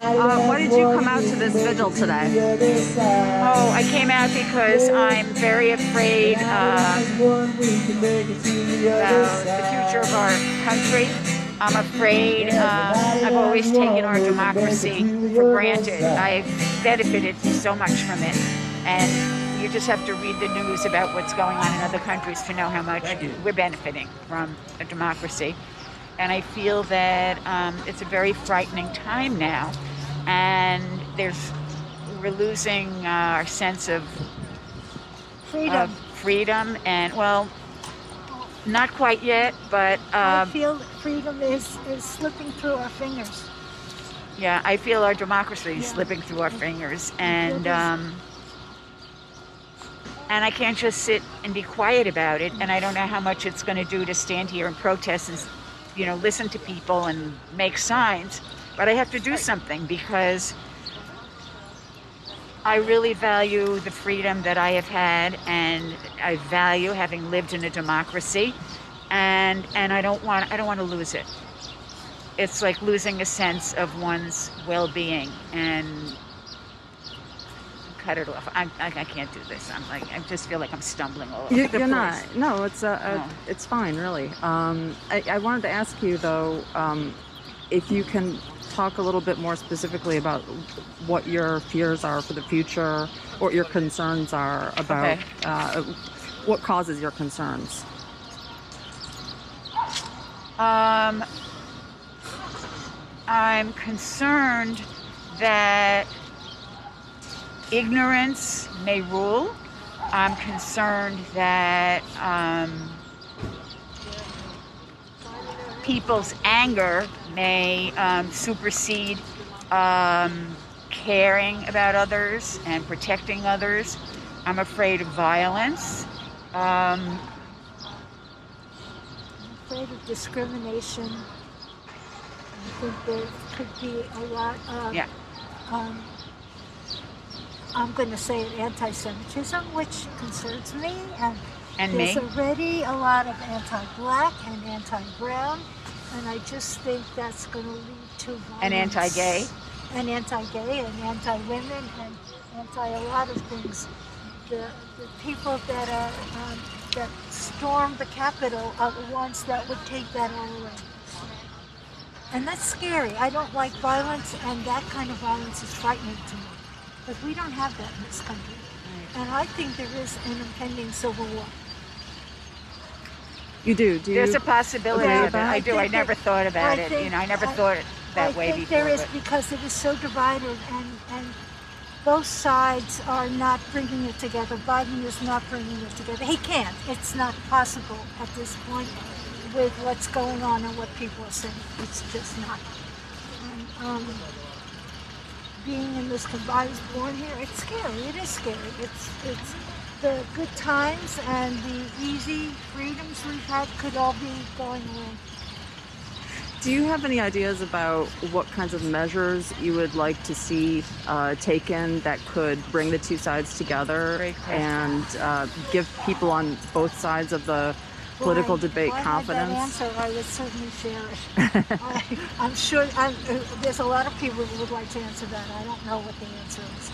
Why did you come out to this vigil today? Oh, I came out because I'm very afraid about the future of our country. I'm afraid. I've always taken our democracy for granted. I've benefited so much from it. And you just have to read the news about what's going on in other countries to know how much we're benefiting from a democracy. And I feel that it's a very frightening time now. And we're losing our sense of freedom, and well, not quite yet, but I feel freedom is slipping through our fingers. Yeah, I feel our democracy is slipping through our fingers, and I can't just sit and be quiet about it. And I don't know how much it's going to do to stand here and protest and listen to people and make signs. But I have to do something because I really value the freedom that I have had, and I value having lived in a democracy, and I don't want to lose it. It's like losing a sense of one's well-being, and cut it off. I can't do this. I just feel like I'm stumbling all over the place. You're not. No, it's fine, really. I wanted to ask you though, if you can talk a little bit more specifically about what your fears are for the future, what your concerns are about, what causes your concerns. I'm concerned that ignorance may rule. I'm concerned that people's anger may supersede caring about others and protecting others. I'm afraid of violence. I'm afraid of discrimination. I think there could be a lot of, I'm going to say it, anti-Semitism, which concerns me. And there's already a lot of anti-black and anti-brown. And I just think that's going to lead to violence. And anti-gay. And anti-gay and anti-women and anti-a lot of things. The people that stormed the Capitol are the ones that would take that all away. And that's scary. I don't like violence, and that kind of violence is frightening to me. But we don't have that in this country. Right. And I think there is an impending civil war. You do? There's a possibility of it. I do. I never thought about it. I never thought it that way before. There is, because it is so divided, and both sides are not bringing it together. Biden is not bringing it together. He can't. It's not possible at this point with what's going on and what people are saying. It's just not. Being in this country, I was born here. It's scary. It is scary. It's the good times and the easy freedoms we've had could all be going away. Do you have any ideas about what kinds of measures you would like to see taken that could bring the two sides together and give people on both sides of the political debate confidence? If I had that answer, I would certainly share it. I'm sure there's a lot of people who would like to answer that. I don't know what the answer is.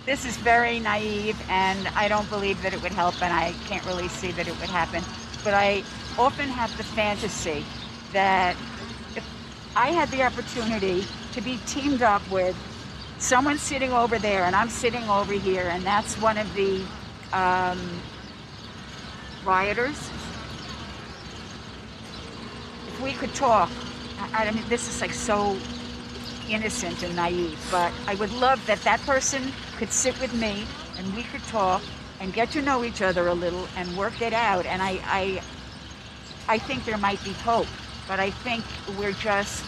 This is very naive, and I don't believe that it would help, and I can't really see that it would happen. But I often have the fantasy that if I had the opportunity to be teamed up with someone sitting over there and I'm sitting over here, and that's one of the rioters, if we could talk, I mean, this is like so innocent and naive, but I would love that person could sit with me and we could talk and get to know each other a little and work it out. And I think there might be hope, but I think we're just...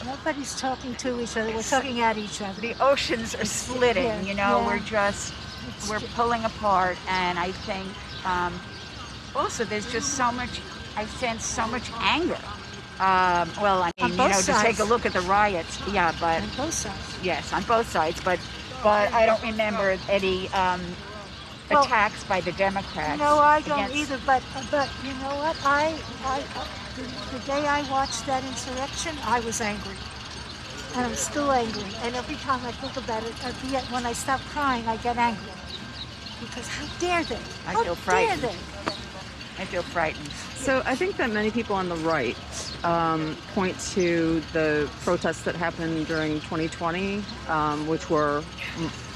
Nobody's talking to each other, we're talking at each other. The oceans are splitting, we're pulling apart, and I think also there's just so much, I sense so much anger. To take a look at the riots, but on both sides. Yes, on both sides, but I don't remember any attacks by the Democrats. No, I don't either. But you know what? The day I watched that insurrection, I was angry. and I'm still angry. And every time I think about it, when I stop crying, I get angry. Because how dare they? I How feel dare frightened. they? I feel frightened. So I think that many people on the right point to the protests that happened during 2020, which were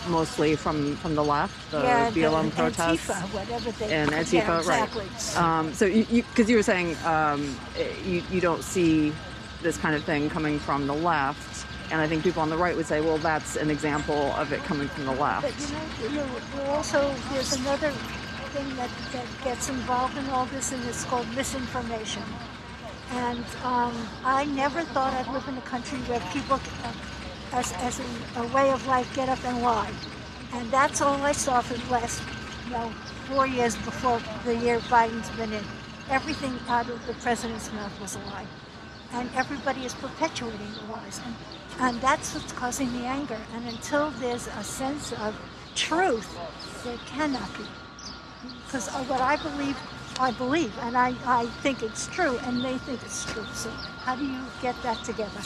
mostly from the left, the BLM protests. Antifa, whatever they And Antifa, yeah, exactly. right. So because you were saying you don't see this kind of thing coming from the left, and I think people on the right would say, well, that's an example of it coming from the left. But we're also, there's another thing that gets involved in all this, and it's called misinformation. And I never thought I'd live in a country where people, as a way of life, get up and lie. And that's all I saw for the last 4 years before the year Biden's been in. Everything out of the president's mouth was a lie. And everybody is perpetuating the lies. And that's what's causing the anger. And until there's a sense of truth, there cannot be. Because what I believe, and I think it's true, and they think it's true. So how do you get that together?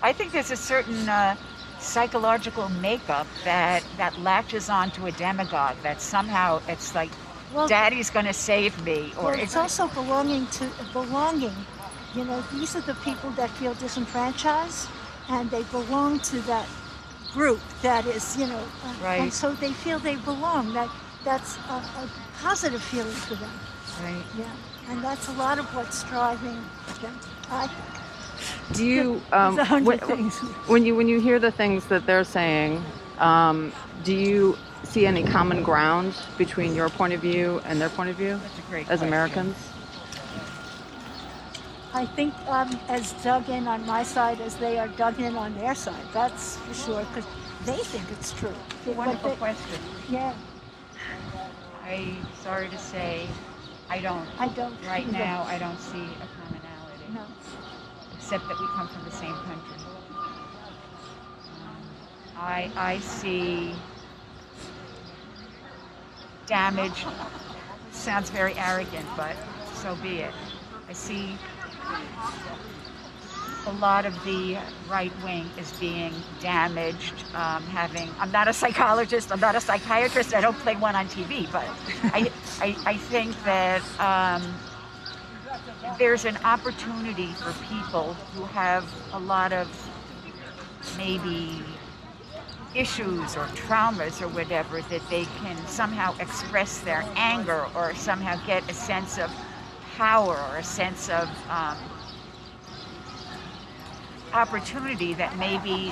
I think there's a certain psychological makeup that latches onto a demagogue, that somehow it's like, Daddy's going to save me. Or it's also belonging. These are the people that feel disenfranchised, and they belong to that group that is, right. And so they feel they belong. That's a positive feeling for them. Right. Yeah, and that's a lot of what's driving them. I think. Do you There's 100 things. when you hear the things that they're saying, do you see any common ground between your point of view and their point of view? That's a great as question. Americans? I think as dug in on my side as they are dug in on their side. That's for sure, because they think it's true. Wonderful question. Yeah. Sorry to say, I don't. Right either. now, I don't see a commonality. No. Except that we come from the same country. I see damage. Sounds very arrogant, but so be it. I see a lot of the right wing is being damaged. I'm not a psychologist, I'm not a psychiatrist, I don't play one on TV, but I think that there's an opportunity for people who have a lot of maybe issues or traumas or whatever, that they can somehow express their anger or somehow get a sense of power or a sense of opportunity that maybe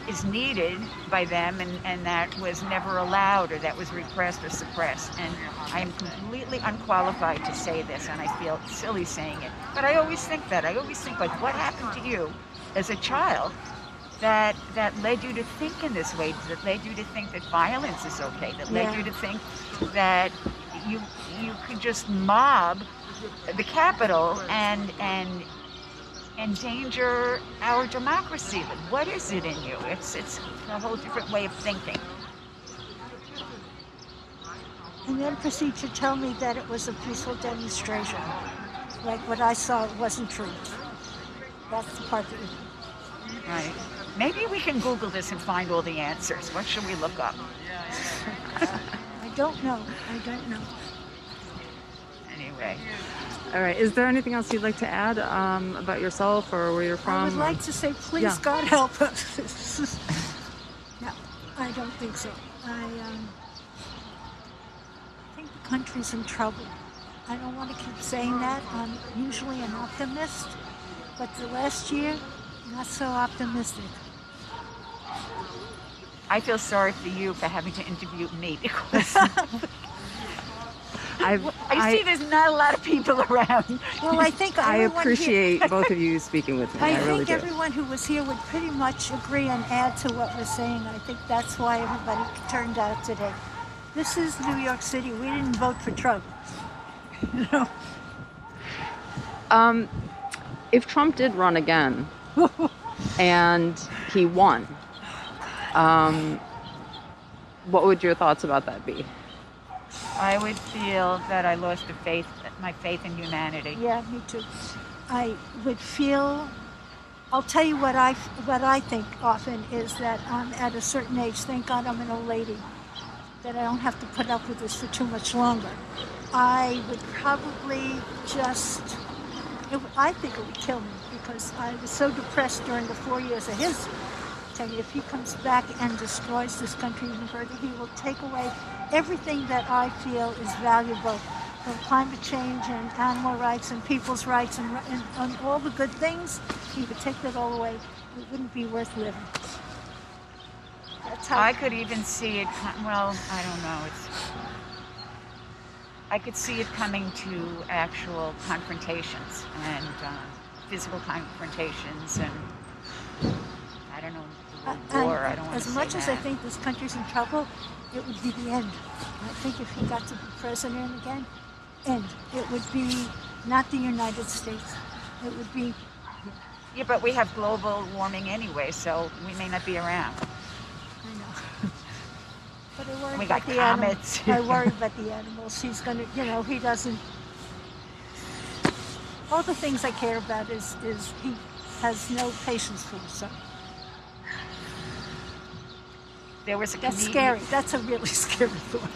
is needed by them, and that was never allowed, or that was repressed or suppressed. And I am completely unqualified to say this, and I feel silly saying it, but I always think like, what happened to you as a child that led you to think in this way, that led you to think that violence is okay, that led you to think that you could just mob the Capitol and endanger our democracy? What is it in you? It's a whole different way of thinking. And then proceed to tell me that it was a peaceful demonstration. Like what I saw wasn't true. That's the part that Right. Maybe we can Google this and find all the answers. What should we look up? I don't know. Anyway. All right. Is there anything else you'd like to add about yourself or where you're from? I would like to say, please, God help us. No, I don't think so. I think the country's in trouble. I don't want to keep saying that. I'm usually an optimist, but the last year, not so optimistic. I feel sorry for you for having to interview me, because I see there's not a lot of people around. Well, I think I appreciate here, both of you speaking with me. I really think do. everyone who was here would pretty much agree and add to what we're saying. I think that's why everybody turned out today. This is New York City. We didn't vote for Trump. If Trump did run again and he won, what would your thoughts about that be? I would feel that I lost my faith in humanity. Yeah, me too. I would feel I'll tell you what I think often is that at a certain age, thank God I'm an old lady, that I don't have to put up with this for too much longer. I would probably I think it would kill me because I was so depressed during the 4 years of his tenure. If he comes back and destroys this country even further, he will take away everything that I feel is valuable from climate change and animal rights and people's rights and all the good things. He would take that all away. It wouldn't be worth living. That's how I could even see it, well, I don't know. I could see it coming to actual confrontations and physical confrontations and, I don't know, war. I don't want to say as much as I that. think this country's in trouble, it would be the end. I think if he got to be president again, it would be not the United States. It would be. Yeah, but we have global warming anyway, so we may not be around. I know. But I worry We about got the comets. animals. I worry about the animals. He's gonna, he doesn't. All the things I care about is he has no patience for. So There was a that's comedian. scary. That's a really scary thought.